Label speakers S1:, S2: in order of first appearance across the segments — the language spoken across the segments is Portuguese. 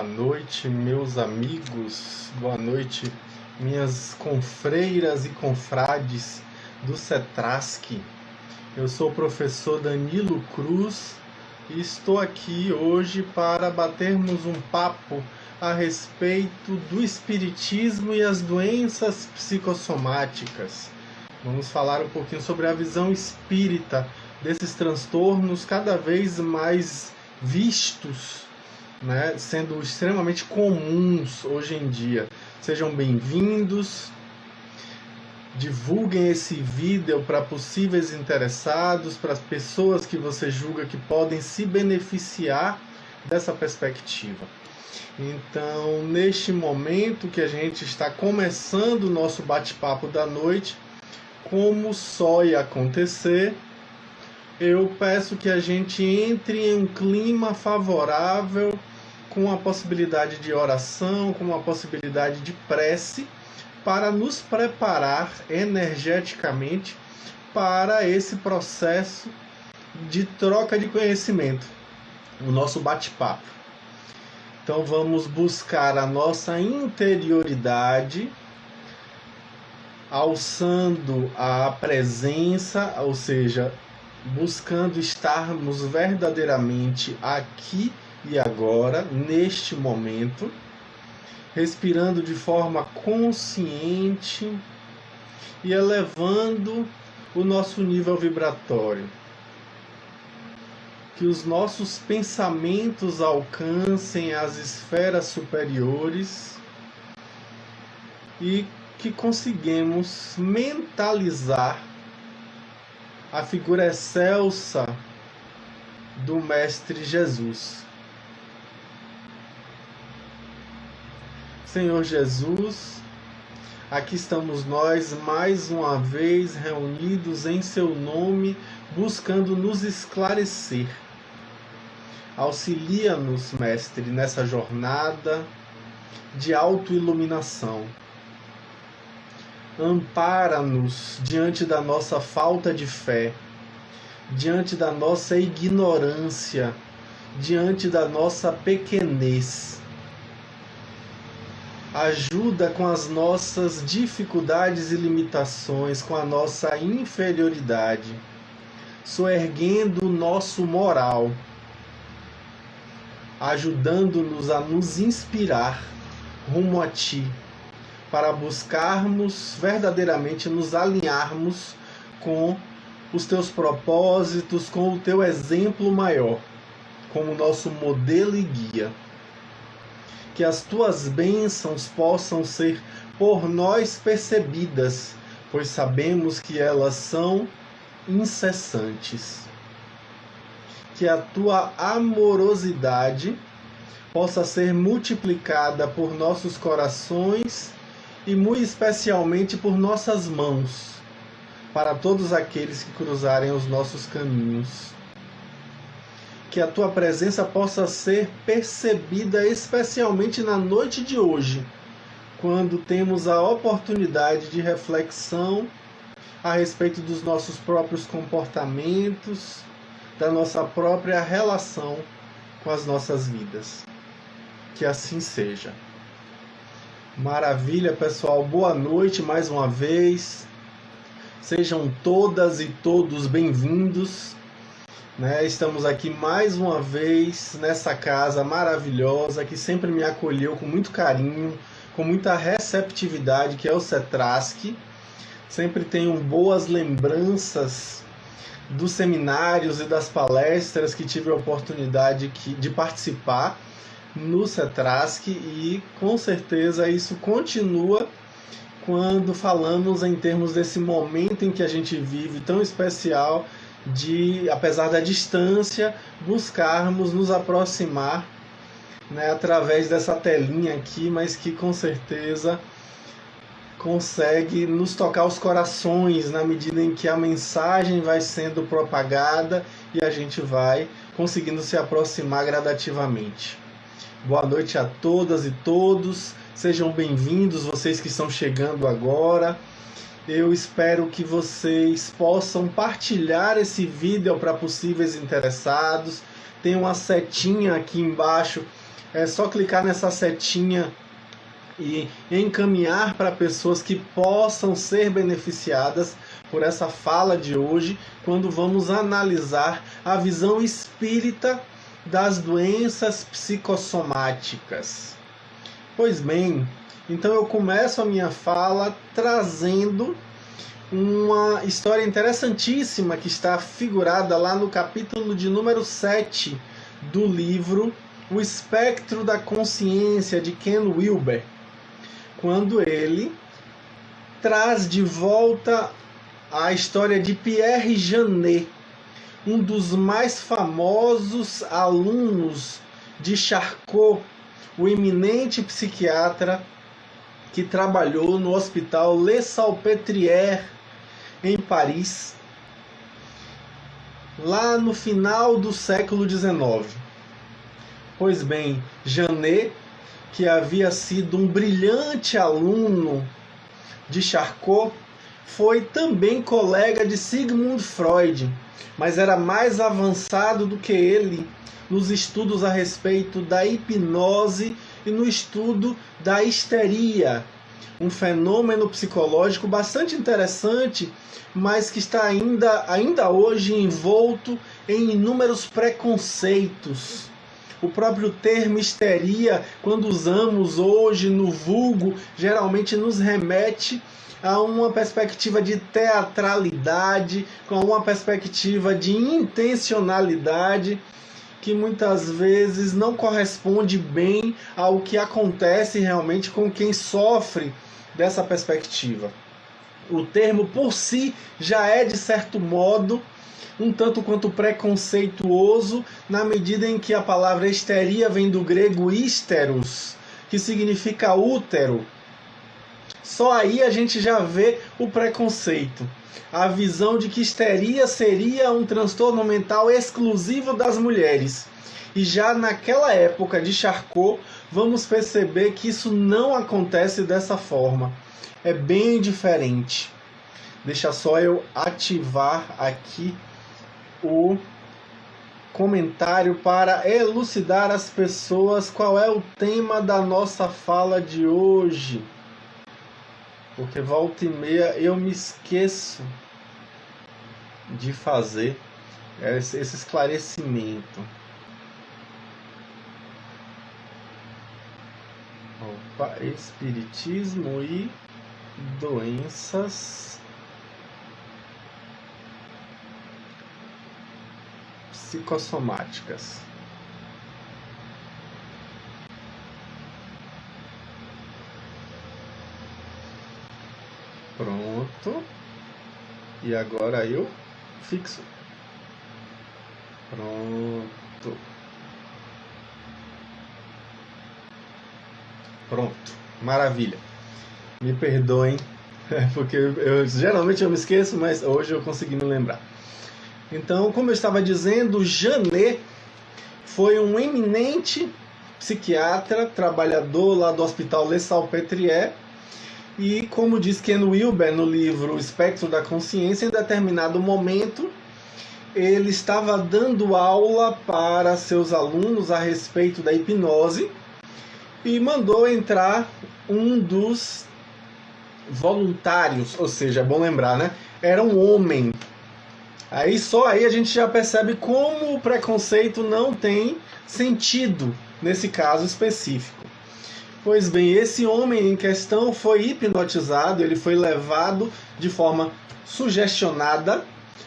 S1: noite, meus amigos, boa noite, minhas confreiras e confrades do CETRASC. Eu sou o professor Danilo Cruz e estou aqui hoje para batermos um papo a respeito do espiritismo e as doenças psicossomáticas. Vamos falar um pouquinho sobre a visão espírita desses transtornos cada vez mais vistos, né, sendo extremamente comuns hoje em dia. Sejam bem-vindos, divulguem esse vídeo para possíveis interessados, para as pessoas que você julga que podem se beneficiar dessa perspectiva. Então, neste momento que a gente está começando o nosso bate-papo da noite, como só ia acontecer, eu peço que a gente entre em um clima favorável, com a possibilidade de oração, com a possibilidade de prece, para nos preparar energeticamente para esse processo de troca de conhecimento, o nosso bate-papo. Então vamos buscar a nossa interioridade, alçando a presença, ou seja, buscando estarmos verdadeiramente aqui e agora, neste momento, respirando de forma consciente e elevando o nosso nível vibratório. Que os nossos pensamentos alcancem as esferas superiores e que conseguimos mentalizar a figura excelsa do Mestre Jesus. Senhor Jesus, aqui estamos nós mais uma vez reunidos em seu nome, buscando nos esclarecer. Auxilia-nos, Mestre, nessa jornada de autoiluminação. Ampara-nos diante da nossa falta de fé, diante da nossa ignorância, diante da nossa pequenez. Ajuda com as nossas dificuldades e limitações, com a nossa inferioridade, soerguendo o nosso moral, ajudando-nos a nos inspirar rumo a Ti, para buscarmos verdadeiramente nos alinharmos com os Teus propósitos, com o Teu exemplo maior, como nosso modelo e guia. Que as Tuas bênçãos possam ser por nós percebidas, pois sabemos que elas são incessantes. Que a Tua amorosidade possa ser multiplicada por nossos corações e muito especialmente por nossas mãos, para todos aqueles que cruzarem os nossos caminhos. Que a Tua presença possa ser percebida especialmente na noite de hoje, quando temos a oportunidade de reflexão a respeito dos nossos próprios comportamentos, da nossa própria relação com as nossas vidas. Que assim seja. Maravilha, pessoal. Boa noite mais uma vez. Sejam todas e todos bem-vindos. Estamos aqui mais uma vez nessa casa maravilhosa que sempre me acolheu com muito carinho, com muita receptividade, que é o CETRASC. Sempre tenho boas lembranças dos seminários e das palestras que tive a oportunidade de participar no CETRASC, e com certeza isso continua quando falamos em termos desse momento em que a gente vive tão especial de, apesar da distância, buscarmos nos aproximar, através dessa telinha aqui, mas que com certeza consegue nos tocar os corações na medida em que a mensagem vai sendo propagada e a gente vai conseguindo se aproximar gradativamente. Boa noite a todas e todos, sejam bem-vindos, vocês que estão chegando agora. Eu espero que vocês possam partilhar esse vídeo para possíveis interessados. Tem uma setinha aqui embaixo É só clicar nessa setinha e encaminhar para pessoas que possam ser beneficiadas por essa fala de hoje, quando vamos analisar a visão espírita das doenças psicossomáticas. Pois bem, então eu começo a minha fala trazendo uma história interessantíssima que está figurada lá no capítulo de número 7 do livro O Espectro da Consciência, de Ken Wilber, quando ele traz de volta a história de Pierre Janet, um dos mais famosos alunos de Charcot, o eminente psiquiatra que trabalhou no Hospital Le Salpêtrière, em Paris, lá no final do século XIX. Pois bem, Janet, que havia sido um brilhante aluno de Charcot, foi também colega de Sigmund Freud, mas era mais avançado do que ele nos estudos a respeito da hipnose e no estudo da histeria, um fenômeno psicológico bastante interessante, mas que está ainda hoje envolto em inúmeros preconceitos. O próprio termo histeria, quando usamos hoje no vulgo, geralmente nos remete a uma perspectiva de teatralidade, com uma perspectiva de intencionalidade, que muitas vezes não corresponde bem ao que acontece realmente com quem sofre dessa perspectiva. O termo por si já é, de certo modo, um tanto quanto preconceituoso, na medida em que a palavra histeria vem do grego hysteros, que significa útero. Só aí a gente já vê o preconceito. A visão de que histeria seria um transtorno mental exclusivo das mulheres. E já naquela época de Charcot, vamos perceber que isso não acontece dessa forma. É bem diferente. Deixa só eu ativar aqui o comentário para elucidar as pessoas qual é o tema da nossa fala de hoje. Porque volta e meia eu me esqueço de fazer esse esclarecimento. Opa, espiritismo e doenças psicossomáticas. Pronto. E agora eu fixo. Pronto. Pronto. Maravilha. Me perdoem, porque geralmente eu me esqueço, mas hoje eu consegui me lembrar. Então, como eu estava dizendo, Janet foi um eminente psiquiatra, trabalhador lá do Hospital Le Salpêtrière, e como diz Ken Wilber no livro O Espectro da Consciência, em determinado momento ele estava dando aula para seus alunos a respeito da hipnose e mandou entrar um dos voluntários, ou seja, é bom lembrar, né? Era um homem. Só aí a gente já percebe como o preconceito não tem sentido nesse caso específico. Pois bem, esse homem em questão foi hipnotizado, ele foi levado de forma sugestionada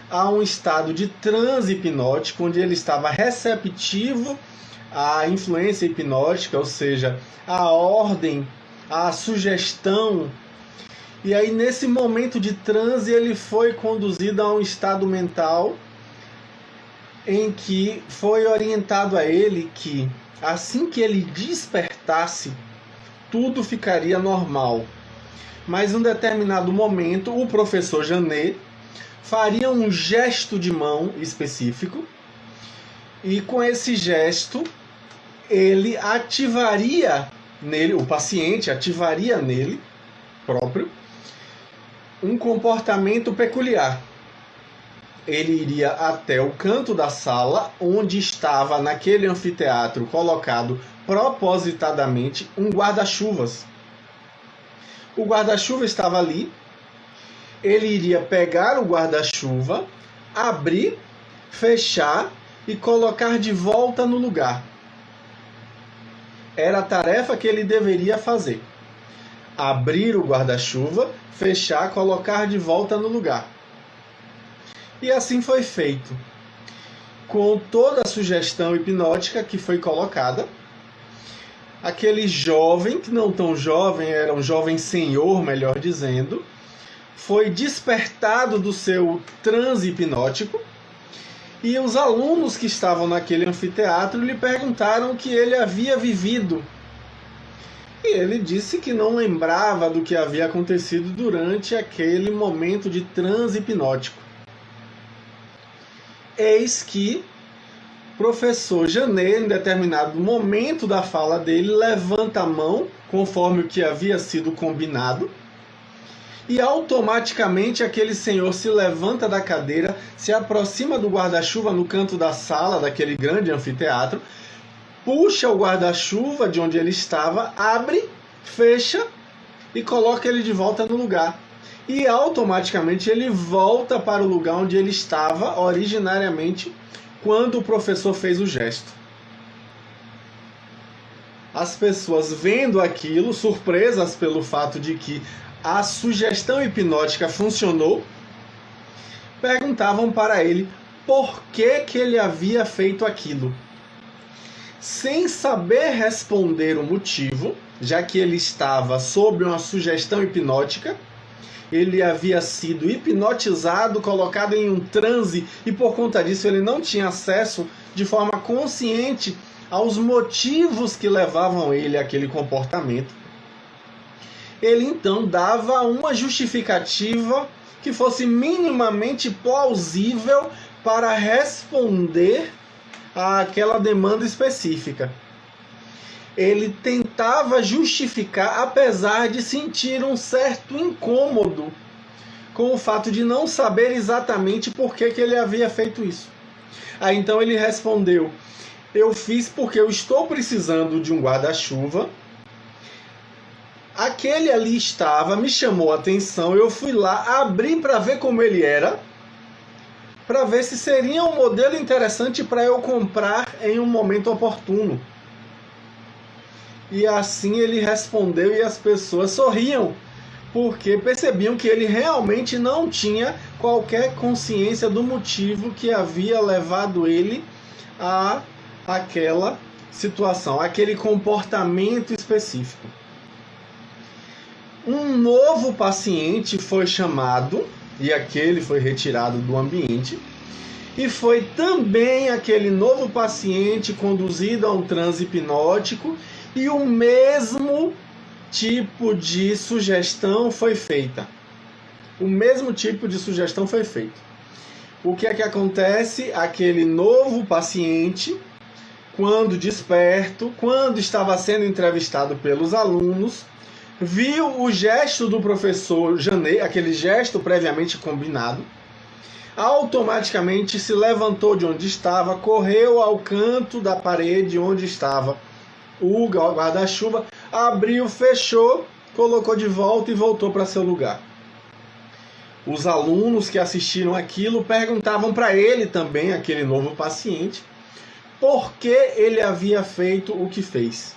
S1: a um estado de transe hipnótico, onde ele estava receptivo à influência hipnótica, ou seja, à ordem, à sugestão. E aí, nesse momento de transe, ele foi conduzido a um estado mental em que foi orientado a ele que, assim que ele despertasse, tudo ficaria normal. Mas em um determinado momento, o professor Janet faria um gesto de mão específico, e com esse gesto ele ativaria nele, o paciente ativaria nele próprio, um comportamento peculiar. ele iria até o canto da sala, onde estava naquele anfiteatro colocado propositadamente um guarda-chuvas. O guarda-chuva estava ali, ele iria pegar o guarda-chuva, abrir, fechar e colocar de volta no lugar. Era a tarefa que ele deveria fazer. Abrir o guarda-chuva, fechar, colocar de volta no lugar. E assim foi feito. Com toda a sugestão hipnótica que foi colocada, aquele jovem, que não tão jovem, era um jovem senhor, melhor dizendo, foi despertado do seu transe hipnótico, e os alunos que estavam naquele anfiteatro lhe perguntaram o que ele havia vivido. E ele disse que não lembrava do que havia acontecido durante aquele momento de transe hipnótico. Eis que o professor Janet, em determinado momento da fala dele, levanta a mão, conforme o que havia sido combinado, e automaticamente aquele senhor se levanta da cadeira, se aproxima do guarda-chuva no canto da sala, daquele grande anfiteatro, puxa o guarda-chuva de onde ele estava, abre, fecha e coloca ele de volta no lugar. E automaticamente ele volta para o lugar onde ele estava originariamente quando o professor fez o gesto. As pessoas vendo aquilo, surpresas pelo fato de que a sugestão hipnótica funcionou, perguntavam para ele por que ele havia feito aquilo. Sem saber responder o motivo, já que ele estava sob uma sugestão hipnótica, ele havia sido hipnotizado, colocado em um transe, e por conta disso ele não tinha acesso de forma consciente aos motivos que levavam ele àquele comportamento. Ele então dava uma justificativa que fosse minimamente plausível para responder àquela demanda específica. Ele tentava justificar, apesar de sentir um certo incômodo com o fato de não saber exatamente por que ele havia feito isso. Aí então ele respondeu: eu fiz porque eu estou precisando de um guarda-chuva. Aquele ali estava, me chamou a atenção, eu fui lá, abri para ver como ele era, para ver se seria um modelo interessante para eu comprar em um momento oportuno. E assim ele respondeu e as pessoas sorriam, porque percebiam que ele realmente não tinha qualquer consciência do motivo que havia levado ele a aquela situação, aquele comportamento específico. Um novo paciente foi chamado, e aquele foi retirado do ambiente, e foi também aquele novo paciente conduzido a um transe hipnótico, e o mesmo tipo de sugestão foi feita. O mesmo tipo de sugestão foi feito. O que é que acontece? Aquele novo paciente, quando desperto, quando estava sendo entrevistado pelos alunos, viu o gesto do professor Janet, aquele gesto previamente combinado, automaticamente se levantou de onde estava, correu ao canto da parede onde estava o guarda-chuva, abriu, fechou, colocou de volta e voltou para seu lugar. Os alunos que assistiram aquilo perguntavam para ele também, aquele novo paciente, por que ele havia feito o que fez.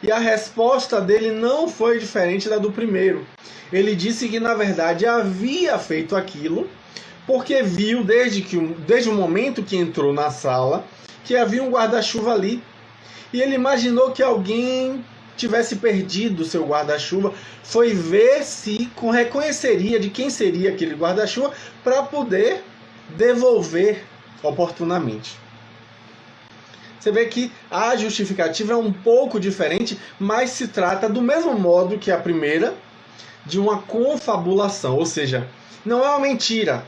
S1: E a resposta dele não foi diferente da do primeiro. Ele disse que, na verdade, havia feito aquilo porque viu, desde o momento que entrou na sala, que havia um guarda-chuva ali. E ele imaginou que alguém tivesse perdido o seu guarda-chuva, foi ver se reconheceria de quem seria aquele guarda-chuva para poder devolver oportunamente. Você vê que a justificativa é um pouco diferente, mas se trata do mesmo modo que a primeira, de uma confabulação, ou seja, não é uma mentira.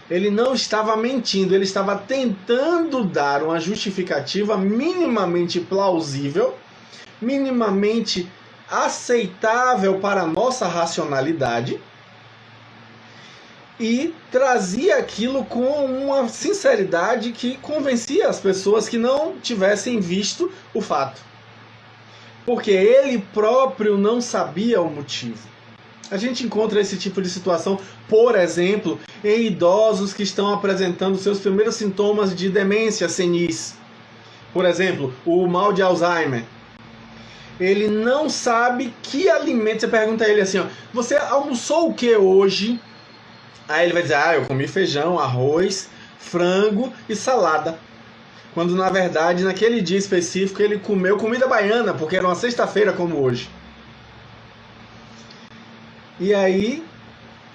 S1: Ele não estava mentindo, ele estava tentando dar uma justificativa minimamente plausível, minimamente aceitável para a nossa racionalidade, e trazia aquilo com uma sinceridade que convencia as pessoas que não tivessem visto o fato. Porque ele próprio não sabia o motivo. A gente encontra esse tipo de situação, por exemplo, em idosos que estão apresentando seus primeiros sintomas de demência senis. Por exemplo, o mal de Alzheimer. Ele não sabe que alimento. Você pergunta a ele assim, ó, você almoçou o que hoje? Aí ele vai dizer, eu comi feijão, arroz, frango e salada. Quando na verdade, naquele dia específico, ele comeu comida baiana, porque era uma sexta-feira como hoje. E aí,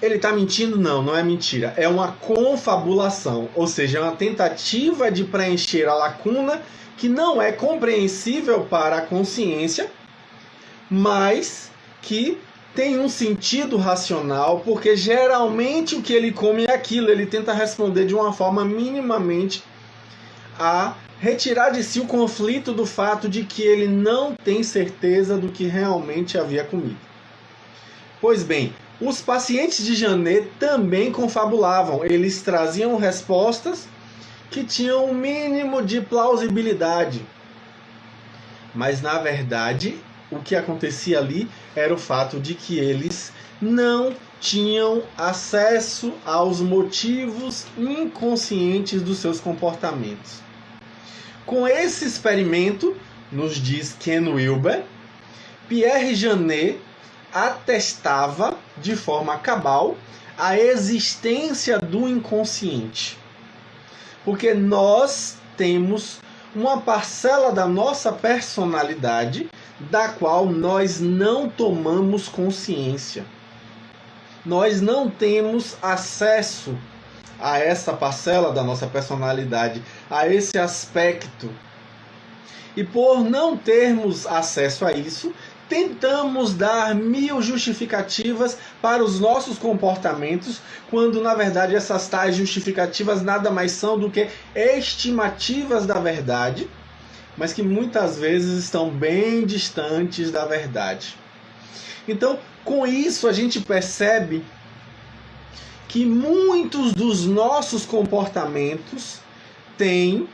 S1: ele está mentindo? Não, não é mentira. É uma confabulação, ou seja, é uma tentativa de preencher a lacuna que não é compreensível para a consciência, mas que tem um sentido racional, porque geralmente o que ele come é aquilo. Ele tenta responder de uma forma minimamente a retirar de si o conflito do fato de que ele não tem certeza do que realmente havia comido. Pois bem, os pacientes de Janet também confabulavam. Eles traziam respostas que tinham um mínimo de plausibilidade. Mas, na verdade, o que acontecia ali era o fato de que eles não tinham acesso aos motivos inconscientes dos seus comportamentos. Com esse experimento, nos diz Ken Wilber, Pierre Janet atestava de forma cabal a existência do inconsciente. Porque nós temos uma parcela da nossa personalidade da qual nós não tomamos consciência. Nós não temos acesso a essa parcela da nossa personalidade, a esse aspecto. E por não termos acesso a isso, tentamos dar 1000 justificativas para os nossos comportamentos, quando na verdade essas tais justificativas nada mais são do que estimativas da verdade, mas que muitas vezes estão bem distantes da verdade. Então, com isso a gente percebe que muitos dos nossos comportamentos têm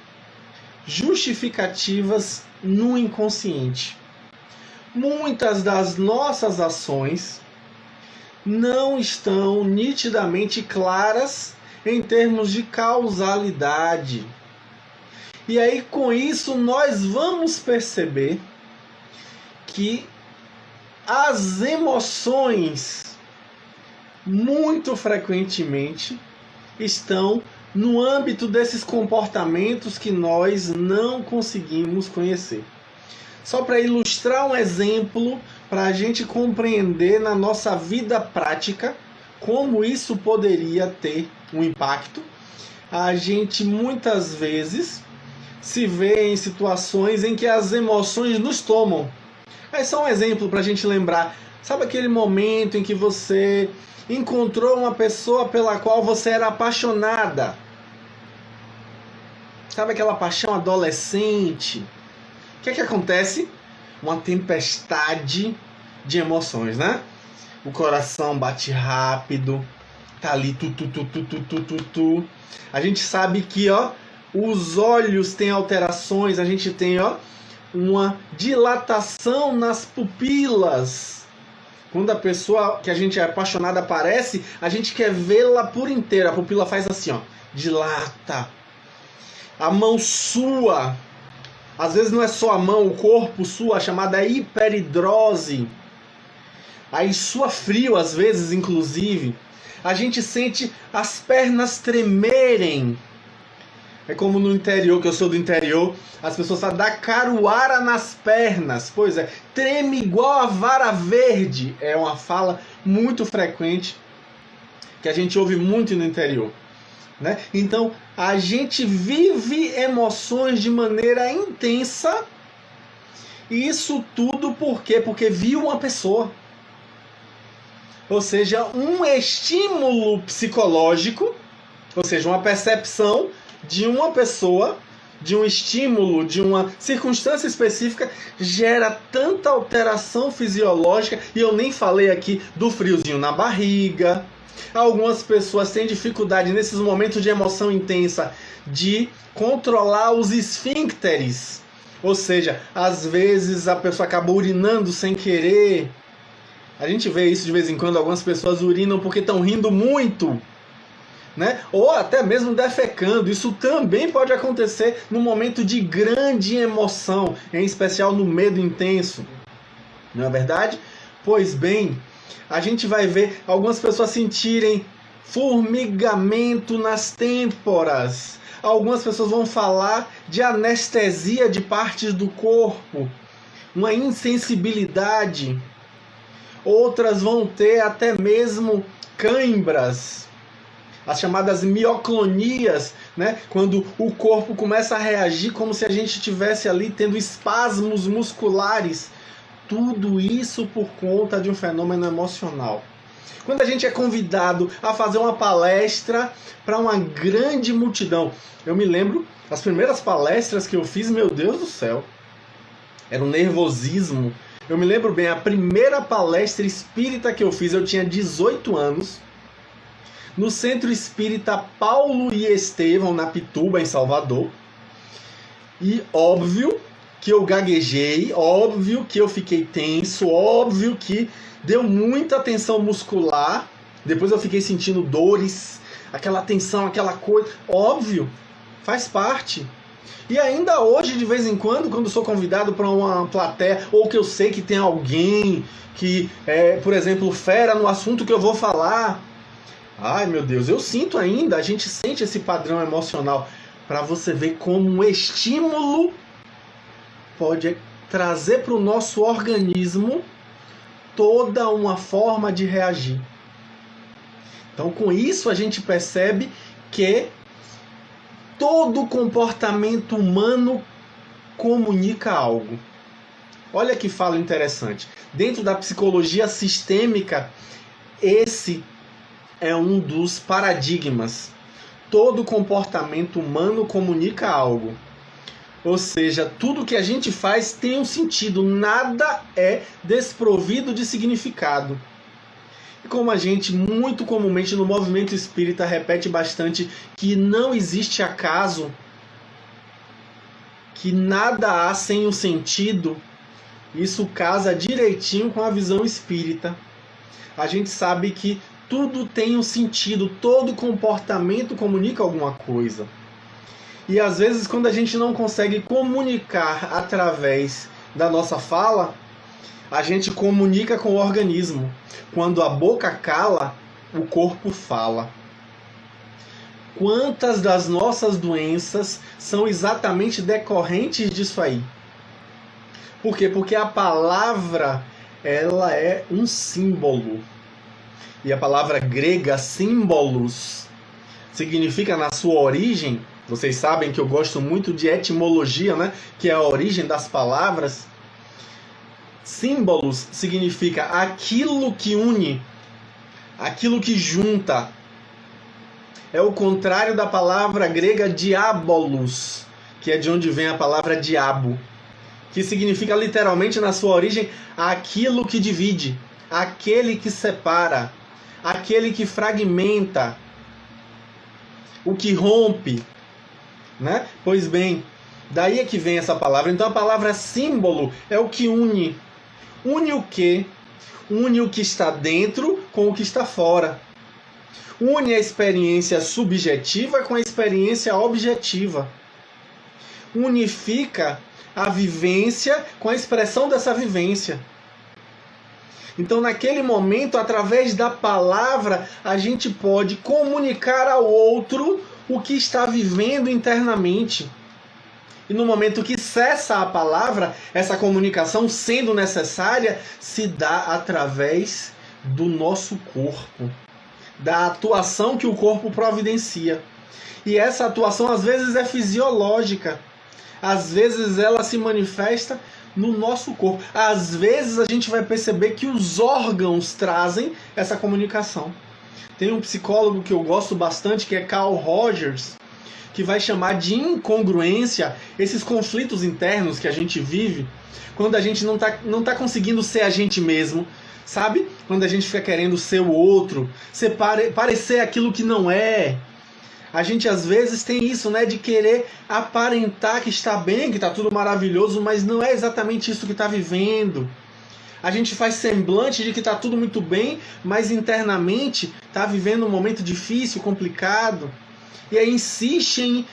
S1: justificativas no inconsciente. Muitas das nossas ações não estão nitidamente claras em termos de causalidade. E aí, com isso, nós vamos perceber que as emoções, muito frequentemente, estão no âmbito desses comportamentos que nós não conseguimos conhecer. Só para ilustrar um exemplo, para a gente compreender na nossa vida prática como isso poderia ter um impacto, a gente muitas vezes se vê em situações em que as emoções nos tomam. É só um exemplo para a gente lembrar. Sabe aquele momento em que você encontrou uma pessoa pela qual você era apaixonada? Sabe aquela paixão adolescente? O que é que acontece? Uma tempestade de emoções, né? O coração bate rápido, tá ali tu. A gente sabe que, ó, os olhos têm alterações, a gente tem, ó, uma dilatação nas pupilas. Quando a pessoa que a gente é apaixonada aparece, a gente quer vê-la por inteira. A pupila faz assim, ó, dilata. A mão sua. Às vezes não é só a mão, o corpo sua, a chamada hiperidrose. Aí sua frio, às vezes, inclusive. A gente sente as pernas tremerem. É como no interior, que eu sou do interior, as pessoas falam, dá caruara nas pernas. Pois é, treme igual a vara verde. É uma fala muito frequente, que a gente ouve muito no interior. Né? Então, a gente vive emoções de maneira intensa. E isso tudo por quê? Porque viu uma pessoa. Ou seja, um estímulo psicológico, ou seja, uma percepção de uma pessoa, de um estímulo, de uma circunstância específica, gera tanta alteração fisiológica. E eu nem falei aqui do friozinho na barriga, Algumas pessoas têm dificuldade nesses momentos de emoção intensa de controlar os esfíncteres. Ou seja, às vezes a pessoa acaba urinando sem querer. A gente vê isso de vez em quando, algumas pessoas urinam porque estão rindo muito, né? Ou até mesmo defecando. Isso também pode acontecer no momento de grande emoção, em especial no medo intenso. Não é verdade? Pois bem, a gente vai ver algumas pessoas sentirem formigamento nas têmporas. Algumas pessoas vão falar de anestesia de partes do corpo, uma insensibilidade. Outras vão ter até mesmo cãibras, as chamadas mioclonias, né? Quando o corpo começa a reagir como se a gente estivesse ali tendo espasmos musculares. Tudo isso por conta de um fenômeno emocional. Quando a gente é convidado a fazer uma palestra para uma grande multidão. Eu me lembro, as primeiras palestras que eu fiz, meu Deus do céu, era um nervosismo. Eu me lembro bem, a primeira palestra espírita que eu fiz, eu tinha 18 anos, no Centro Espírita Paulo e Estevão, na Pituba, em Salvador. E óbvio que eu gaguejei, óbvio que eu fiquei tenso, óbvio que deu muita tensão muscular. Depois eu fiquei sentindo dores, aquela tensão, aquela coisa. Óbvio, faz parte. E ainda hoje, de vez em quando sou convidado para uma plateia, ou que eu sei que tem alguém que é, por exemplo, fera no assunto que eu vou falar. Ai, meu Deus, eu sinto ainda, a gente sente esse padrão emocional. Para você ver como um estímulo pode trazer para o nosso organismo toda uma forma de reagir. Então, com isso, a gente percebe que todo comportamento humano comunica algo. Olha que fala interessante. Dentro da psicologia sistêmica, esse é um dos paradigmas. Todo comportamento humano comunica algo. Ou seja, tudo que a gente faz tem um sentido, nada é desprovido de significado. E como a gente muito comumente no movimento espírita repete bastante que não existe acaso, que nada há sem o sentido, isso casa direitinho com a visão espírita. A gente sabe que tudo tem um sentido, todo comportamento comunica alguma coisa. E às vezes, quando a gente não consegue comunicar através da nossa fala, a gente comunica com o organismo. Quando a boca cala, o corpo fala. Quantas das nossas doenças são exatamente decorrentes disso aí? Por quê? Porque a palavra, ela é um símbolo. E a palavra grega, símbolos, significa na sua origem. Vocês sabem que eu gosto muito de etimologia, né? Que é a origem das palavras. Símbolos significa aquilo que une, aquilo que junta. É o contrário da palavra grega diabolos, que é de onde vem a palavra diabo, que significa literalmente na sua origem aquilo que divide, aquele que separa, aquele que fragmenta, o que rompe. Né? Pois bem, daí é que vem essa palavra. Então a palavra símbolo é o que une. Une o quê? Une o que está dentro com o que está fora. Une a experiência subjetiva com a experiência objetiva. Unifica a vivência com a expressão dessa vivência. Então, naquele momento, através da palavra, a gente pode comunicar ao outro o que está vivendo internamente. E no momento que cessa a palavra, essa comunicação, sendo necessária, se dá através do nosso corpo, da atuação que o corpo providencia. E essa atuação às vezes é fisiológica, às vezes ela se manifesta no nosso corpo. Às vezes a gente vai perceber que os órgãos trazem essa comunicação. Tem um psicólogo que eu gosto bastante, que é Carl Rogers, que vai chamar de incongruência esses conflitos internos que a gente vive quando a gente não tá conseguindo ser a gente mesmo, Sabe? Quando a gente fica querendo ser o outro, parecer aquilo que não é. A gente às vezes tem isso, né? De querer aparentar que está bem, que está tudo maravilhoso, mas não é exatamente isso que está vivendo. A gente faz semblante de que está tudo muito bem, mas internamente está vivendo um momento difícil, complicado. E aí insiste em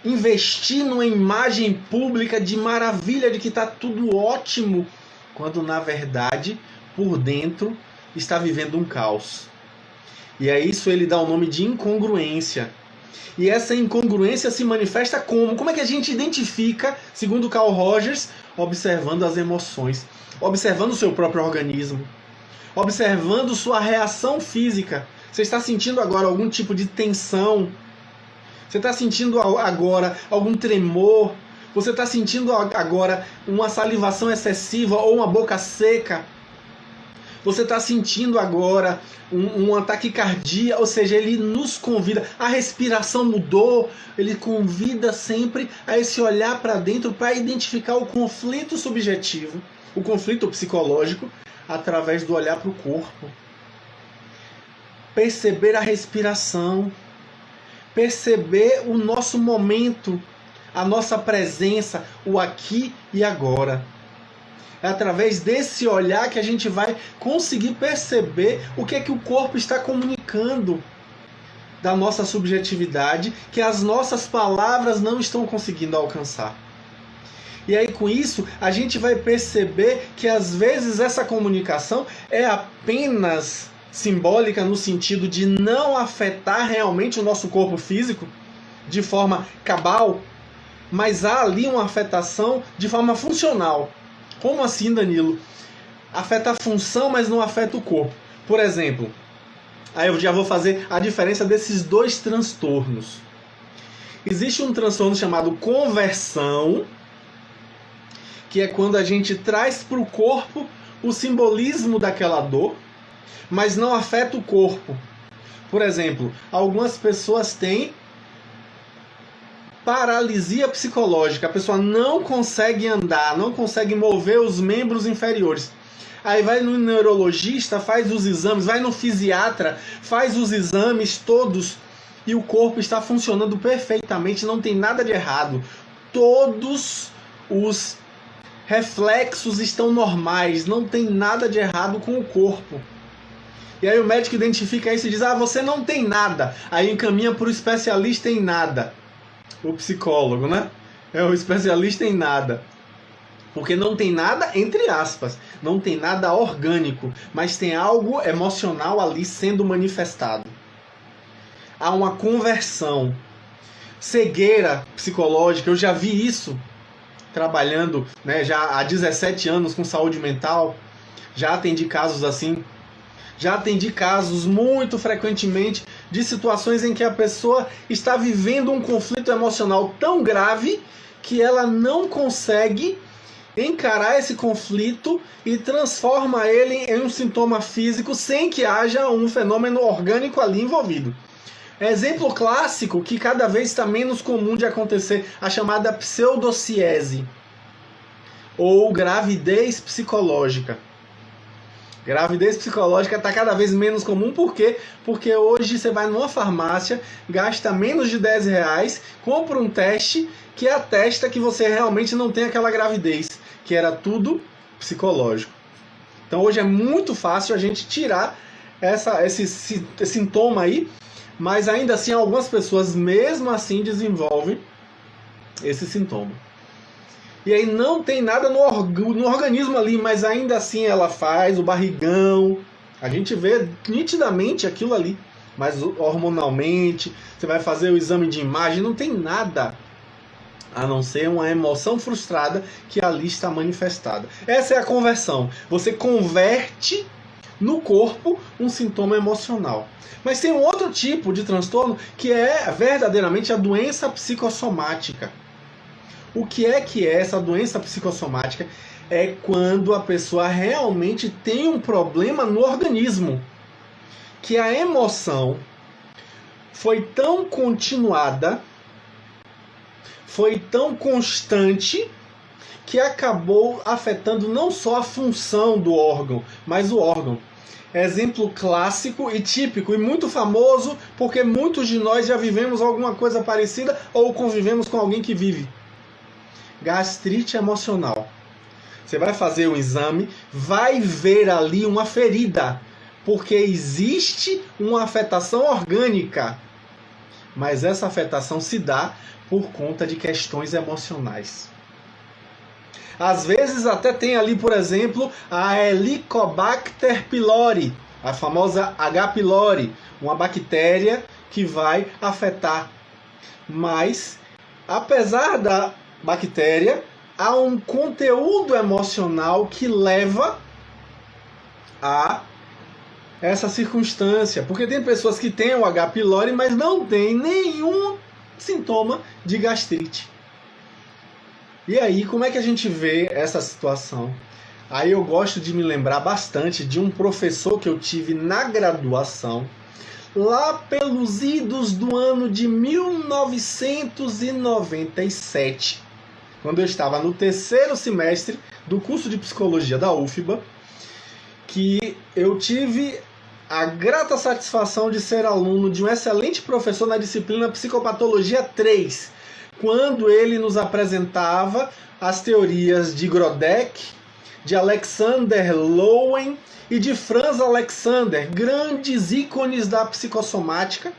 S1: investir numa imagem pública de maravilha, de que está tudo ótimo, quando na verdade, por dentro, está vivendo um caos. E a isso ele dá o nome de incongruência. E essa incongruência se manifesta como? Como é que a gente identifica, segundo Carl Rogers? Observando as emoções, observando o seu próprio organismo, observando sua reação física. Você está sentindo agora algum tipo de tensão? Você está sentindo agora algum tremor? Você está sentindo agora uma salivação excessiva ou uma boca seca? Você está sentindo agora uma taquicardia? Ou seja, ele nos convida. A respiração mudou. Ele convida sempre a esse olhar para dentro para identificar o conflito subjetivo, o conflito psicológico, através do olhar para o corpo. Perceber a respiração. Perceber o nosso momento, a nossa presença, o aqui e agora. É através desse olhar que a gente vai conseguir perceber o que é que o corpo está comunicando da nossa subjetividade, que as nossas palavras não estão conseguindo alcançar. E aí com isso a gente vai perceber que às vezes essa comunicação é apenas simbólica no sentido de não afetar realmente o nosso corpo físico de forma cabal, mas há ali uma afetação de forma funcional. Como assim, Danilo? Afeta a função, mas não afeta o corpo. Por exemplo, aí eu já vou fazer a diferença desses dois transtornos. Existe um transtorno chamado conversão, que é quando a gente traz para o corpo o simbolismo daquela dor, mas não afeta o corpo. Por exemplo, algumas pessoas têm paralisia psicológica. A pessoa não consegue andar, não consegue mover os membros inferiores. Aí vai no neurologista, faz os exames, vai no fisiatra, faz os exames todos e o corpo está funcionando perfeitamente, não tem nada de errado. Todos os reflexos estão normais, não tem nada de errado com o corpo. E aí o médico identifica isso e diz: você não tem nada. Aí encaminha para o especialista em nada. O psicólogo, né? É o especialista em nada. Porque não tem nada, entre aspas, não tem nada orgânico, mas tem algo emocional ali sendo manifestado. Há uma conversão. Cegueira psicológica, eu já vi isso trabalhando, né, já há 17 anos com saúde mental. Já atendi casos assim. Já atendi casos muito frequentemente de situações em que a pessoa está vivendo um conflito emocional tão grave que ela não consegue encarar esse conflito e transforma ele em um sintoma físico sem que haja um fenômeno orgânico ali envolvido. Exemplo clássico que cada vez está menos comum de acontecer, a chamada pseudociese ou gravidez psicológica. Gravidez psicológica está cada vez menos comum, por quê? Porque hoje você vai numa farmácia, gasta menos de R$10, compra um teste que atesta que você realmente não tem aquela gravidez, que era tudo psicológico. Então hoje é muito fácil a gente tirar esse sintoma aí, mas ainda assim algumas pessoas mesmo assim desenvolvem esse sintoma. E aí não tem nada no organismo ali, mas ainda assim ela faz o barrigão. A gente vê nitidamente aquilo ali. Mas hormonalmente, você vai fazer o exame de imagem, não tem nada a não ser uma emoção frustrada que ali está manifestada. Essa é a conversão. Você converte no corpo um sintoma emocional. Mas tem um outro tipo de transtorno que é verdadeiramente a doença psicossomática. O que é essa doença psicossomática? É quando a pessoa realmente tem um problema no organismo. Que a emoção foi tão continuada, foi tão constante, que acabou afetando não só a função do órgão, mas o órgão. Exemplo clássico e típico e muito famoso, porque muitos de nós já vivemos alguma coisa parecida ou convivemos com alguém que vive. Gastrite emocional. Você vai fazer um exame, vai ver ali uma ferida, porque existe uma afetação orgânica, mas essa afetação se dá por conta de questões emocionais. Às vezes até tem ali, por exemplo, a Helicobacter pylori, a famosa H. pylori, uma bactéria que vai afetar. Mas, apesar da bactéria, há um conteúdo emocional que leva a essa circunstância. Porque tem pessoas que têm o H. pylori, mas não têm nenhum sintoma de gastrite. E aí, como é que a gente vê essa situação? Aí eu gosto de me lembrar bastante de um professor que eu tive na graduação, lá pelos idos do ano de 1997, quando eu estava no 3º semestre do curso de psicologia da UFBA, que eu tive a grata satisfação de ser aluno de um excelente professor na disciplina Psicopatologia 3, quando ele nos apresentava as teorias de Grodeck, de Alexander Lowen e de Franz Alexander, grandes ícones da psicossomática,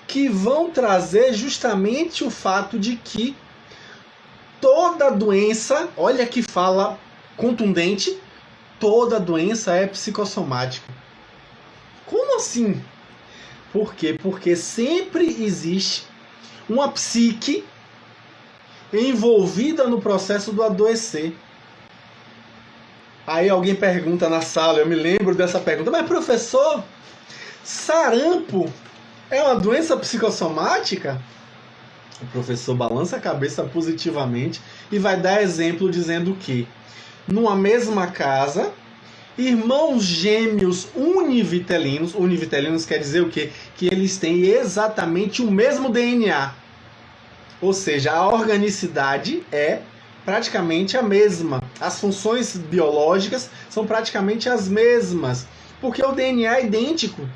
S1: que vão trazer justamente o fato de que toda doença, olha que fala contundente, toda doença é psicossomática. Como assim? Por quê? Porque sempre existe uma psique envolvida no processo do adoecer. Aí alguém pergunta na sala, eu me lembro dessa pergunta, mas professor, sarampo é uma doença psicossomática? O professor balança a cabeça positivamente e vai dar exemplo dizendo que numa mesma casa, irmãos gêmeos univitelinos, univitelinos quer dizer o quê? Que eles têm exatamente o mesmo DNA. Ou seja, a organicidade é praticamente a mesma. As funções biológicas são praticamente as mesmas, porque o DNA é idêntico.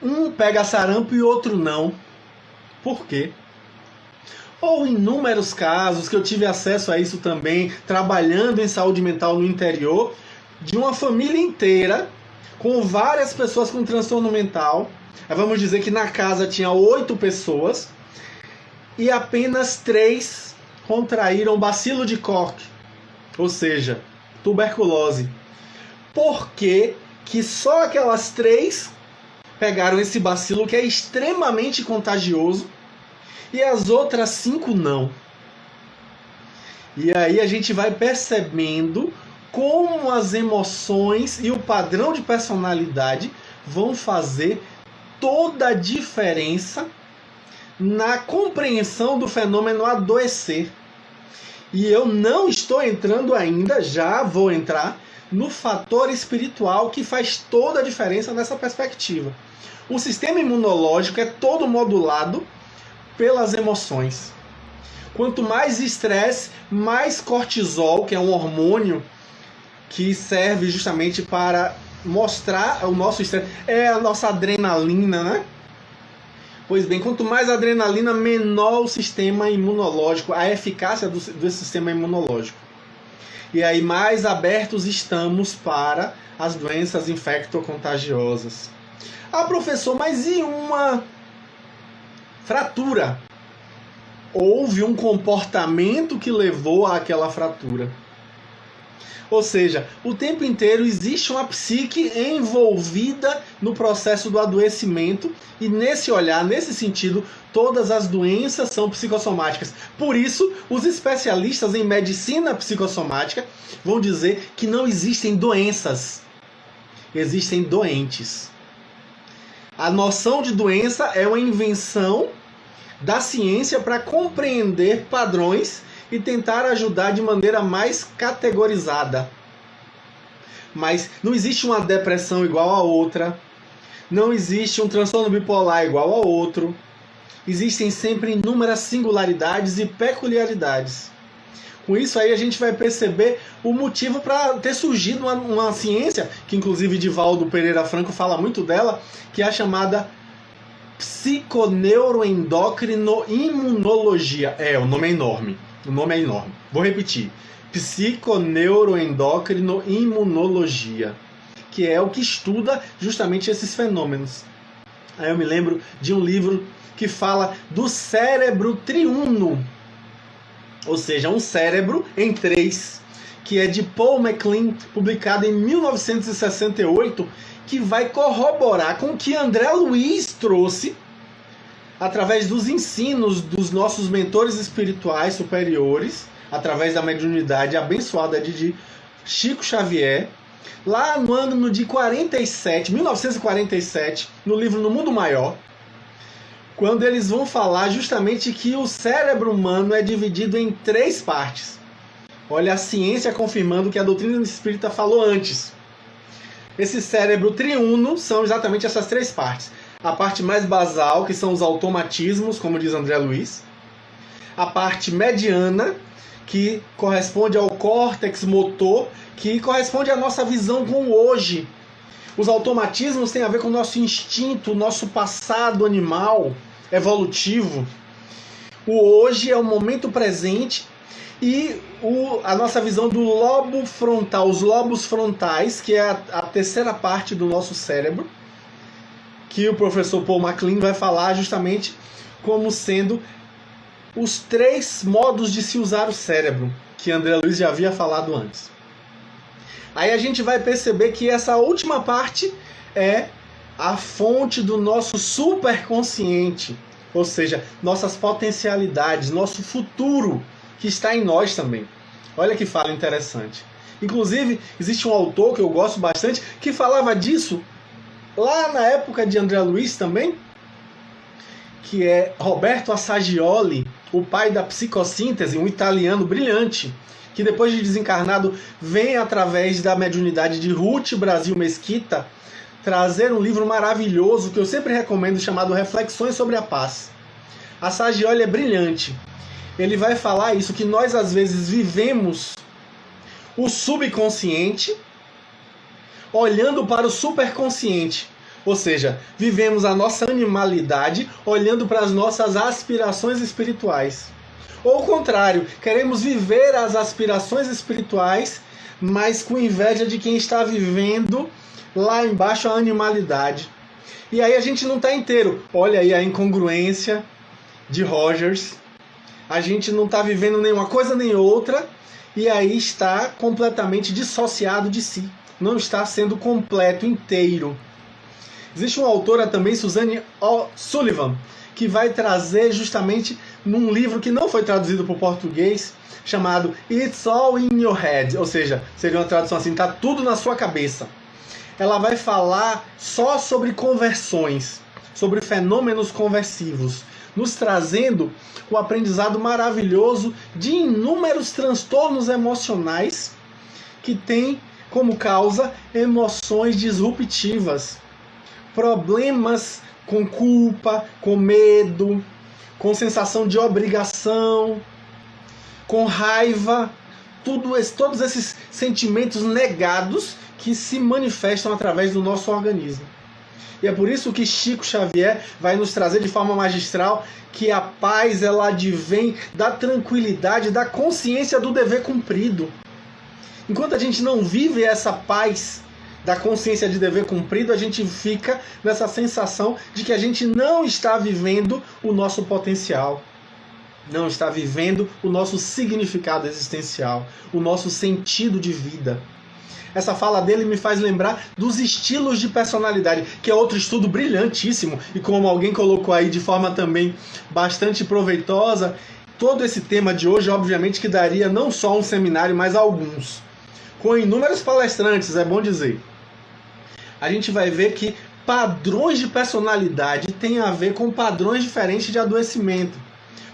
S1: Um pega sarampo e outro não. Por quê? Ou inúmeros casos que eu tive acesso a isso também, trabalhando em saúde mental no interior, de uma família inteira, com várias pessoas com transtorno mental. Vamos dizer que na casa tinha 8 pessoas e apenas 3 contraíram bacilo de Koch, ou seja, tuberculose. Por que só aquelas 3 pegaram esse bacilo que é extremamente contagioso e as outras 5 não? E aí a gente vai percebendo como as emoções e o padrão de personalidade vão fazer toda a diferença na compreensão do fenômeno adoecer. E eu não estou entrando ainda, já vou entrar, no fator espiritual que faz toda a diferença nessa perspectiva. O sistema imunológico é todo modulado pelas emoções. Quanto mais estresse, mais cortisol, que é um hormônio que serve justamente para mostrar o nosso estresse, é a nossa adrenalina, né? Pois bem, quanto mais adrenalina, menor o sistema imunológico, a eficácia do sistema imunológico. E aí mais abertos estamos para as doenças infectocontagiosas. Ah, professor, mas e uma fratura? Houve um comportamento que levou àquela fratura. Ou seja, o tempo inteiro existe uma psique envolvida no processo do adoecimento e nesse olhar, nesse sentido, todas as doenças são psicossomáticas. Por isso, os especialistas em medicina psicossomática vão dizer que não existem doenças, existem doentes. A noção de doença é uma invenção da ciência para compreender padrões e tentar ajudar de maneira mais categorizada. Mas não existe uma depressão igual a outra, não existe um transtorno bipolar igual a outro, existem sempre inúmeras singularidades e peculiaridades. Com isso aí a gente vai perceber o motivo para ter surgido uma ciência, que inclusive Divaldo Pereira Franco fala muito dela, que é a chamada psiconeuroendocrinoimunologia. O nome é enorme. Vou repetir. Psiconeuroendocrinoimunologia, que é o que estuda justamente esses fenômenos. Aí eu me lembro de um livro que fala do cérebro triuno, ou seja, um cérebro em três, que é de Paul MacLean, publicado em 1968, que vai corroborar com o que André Luiz trouxe através dos ensinos dos nossos mentores espirituais superiores, através da mediunidade abençoada de Chico Xavier, lá no ano de 1947, no livro No Mundo Maior, quando eles vão falar justamente que o cérebro humano é dividido em três partes. Olha a ciência confirmando o que a doutrina espírita falou antes. Esse cérebro triuno são exatamente essas três partes. A parte mais basal, que são os automatismos, como diz André Luiz. A parte mediana, que corresponde ao córtex motor, que corresponde à nossa visão com o hoje. Os automatismos têm a ver com o nosso instinto, o nosso passado animal, evolutivo. O hoje é o momento presente e a nossa visão do lobo frontal, os lobos frontais, que é a terceira parte do nosso cérebro, que o professor Paul MacLean vai falar justamente como sendo os três modos de se usar o cérebro, que André Luiz já havia falado antes. Aí a gente vai perceber que essa última parte é a fonte do nosso superconsciente, ou seja, nossas potencialidades, nosso futuro, que está em nós também. Olha que fala interessante. Inclusive, existe um autor que eu gosto bastante, que falava disso lá na época de André Luiz também, que é Roberto Assagioli, o pai da psicossíntese, um italiano brilhante, que depois de desencarnado vem através da mediunidade de Ruth Brasil Mesquita trazer um livro maravilhoso que eu sempre recomendo, chamado Reflexões sobre a Paz. Assagioli é brilhante. Ele vai falar isso, que nós às vezes vivemos o subconsciente olhando para o superconsciente. Ou seja, vivemos a nossa animalidade olhando para as nossas aspirações espirituais. Ou o contrário, queremos viver as aspirações espirituais, mas com inveja de quem está vivendo lá embaixo a animalidade. E aí a gente não está inteiro. Olha aí a incongruência de Rogers. A gente não está vivendo nenhuma coisa nem outra, e aí está completamente dissociado de si. Não está sendo completo, inteiro. Existe uma autora também, Suzanne O'Sullivan, que vai trazer justamente num livro que não foi traduzido para o português, chamado It's All in Your Head, ou seja, seria uma tradução assim, está tudo na sua cabeça. Ela vai falar só sobre conversões, sobre fenômenos conversivos, nos trazendo o aprendizado maravilhoso de inúmeros transtornos emocionais que têm como causa emoções disruptivas, problemas com culpa, com medo, com sensação de obrigação, com raiva, todos esses sentimentos negados que se manifestam através do nosso organismo. E é por isso que Chico Xavier vai nos trazer de forma magistral que a paz ela advém da tranquilidade, da consciência do dever cumprido. Enquanto a gente não vive essa paz da consciência de dever cumprido, a gente fica nessa sensação de que a gente não está vivendo o nosso potencial, não está vivendo o nosso significado existencial, o nosso sentido de vida. Essa fala dele me faz lembrar dos estilos de personalidade, que é outro estudo brilhantíssimo, e como alguém colocou aí de forma também bastante proveitosa, todo esse tema de hoje, obviamente, que daria não só um seminário, mas alguns, com inúmeros palestrantes, é bom dizer. A gente vai ver que padrões de personalidade têm a ver com padrões diferentes de adoecimento.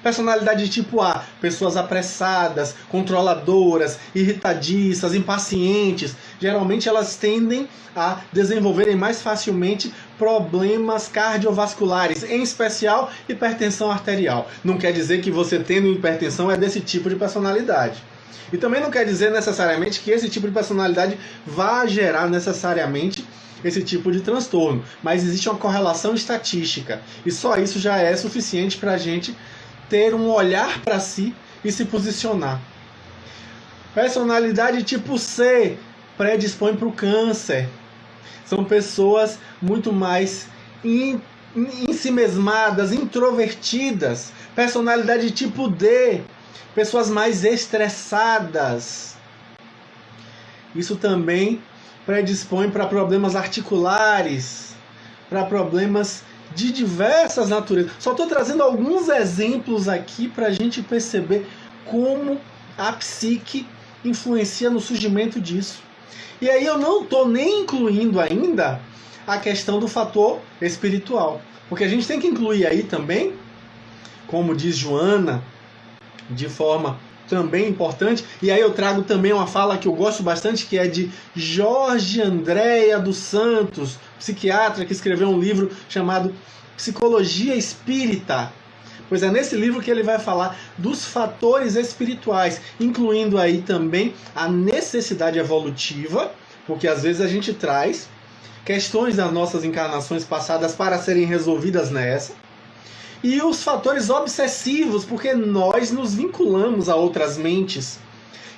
S1: Personalidade de tipo A, pessoas apressadas, controladoras, irritadiças, impacientes, geralmente elas tendem a desenvolverem mais facilmente problemas cardiovasculares, em especial hipertensão arterial. Não quer dizer que você tendo hipertensão é desse tipo de personalidade. E também não quer dizer necessariamente que esse tipo de personalidade vá gerar necessariamente esse tipo de transtorno. Mas existe uma correlação estatística. E só isso já é suficiente para a gente ter um olhar para si e se posicionar. Personalidade tipo C predispõe para o câncer. São pessoas muito mais ensimesmadas, introvertidas. Personalidade tipo D, pessoas mais estressadas. Isso também predispõe para problemas articulares, para problemas de diversas naturezas. Só estou trazendo alguns exemplos aqui para a gente perceber como a psique influencia no surgimento disso. E aí eu não estou nem incluindo ainda a questão do fator espiritual. Porque a gente tem que incluir aí também, como diz Joana, de forma também importante, e aí eu trago também uma fala que eu gosto bastante, que é de Jorge Andréa dos Santos, psiquiatra que escreveu um livro chamado Psicologia Espírita. Pois é nesse livro que ele vai falar dos fatores espirituais, incluindo aí também a necessidade evolutiva, porque às vezes a gente traz questões das nossas encarnações passadas para serem resolvidas nessa, e os fatores obsessivos, porque nós nos vinculamos a outras mentes,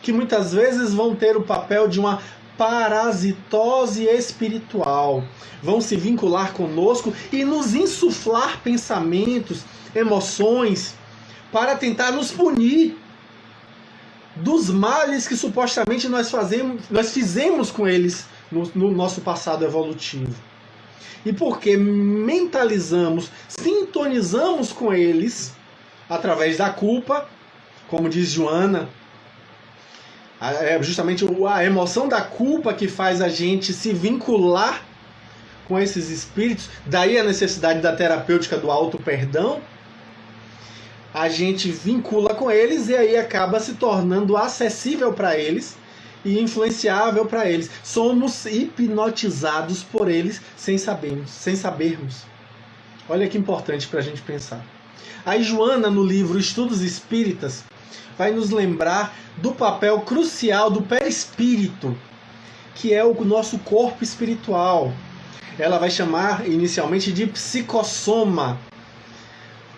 S1: que muitas vezes vão ter o papel de uma parasitose espiritual, vão se vincular conosco e nos insuflar pensamentos, emoções, para tentar nos punir dos males que supostamente nós fizemos com eles no nosso passado evolutivo. E porque mentalizamos, sintonizamos com eles através da culpa, como diz Joana, é justamente a emoção da culpa que faz a gente se vincular com esses espíritos, daí a necessidade da terapêutica do auto-perdão. A gente vincula com eles e aí acaba se tornando acessível para eles e influenciável para eles. Somos hipnotizados por eles sem sabermos. Olha que importante para a gente pensar. Aí Joana, no livro Estudos Espíritas, vai nos lembrar do papel crucial do perispírito, que é o nosso corpo espiritual. Ela vai chamar inicialmente de psicossoma.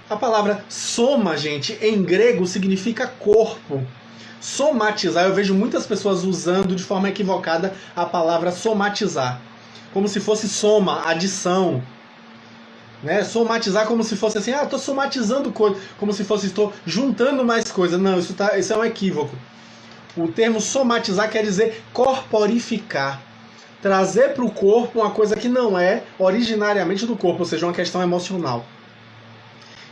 S1: A palavra soma, gente, em grego significa corpo. Somatizar, eu vejo muitas pessoas usando de forma equivocada a palavra somatizar, como se fosse soma, adição, né? Somatizar como se fosse assim, estou somatizando coisa, como se fosse estou juntando mais coisas. Não, isso é um equívoco. O termo somatizar quer dizer corporificar, trazer para o corpo uma coisa que não é originariamente do corpo, ou seja, uma questão emocional.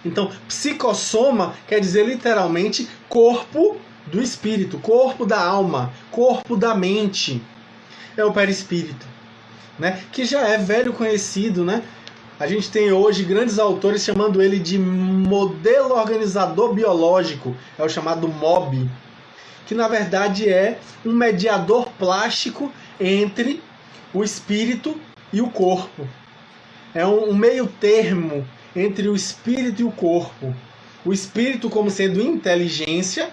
S1: Então, psicossoma quer dizer literalmente corpo do espírito, corpo da alma, corpo da mente. É o perispírito, né? Que já é velho conhecido, né? A gente tem hoje grandes autores chamando ele de modelo organizador biológico, é o chamado MOB, que na verdade é um mediador plástico entre o espírito e o corpo. É um meio termo entre o espírito e o corpo. O espírito, como sendo inteligência,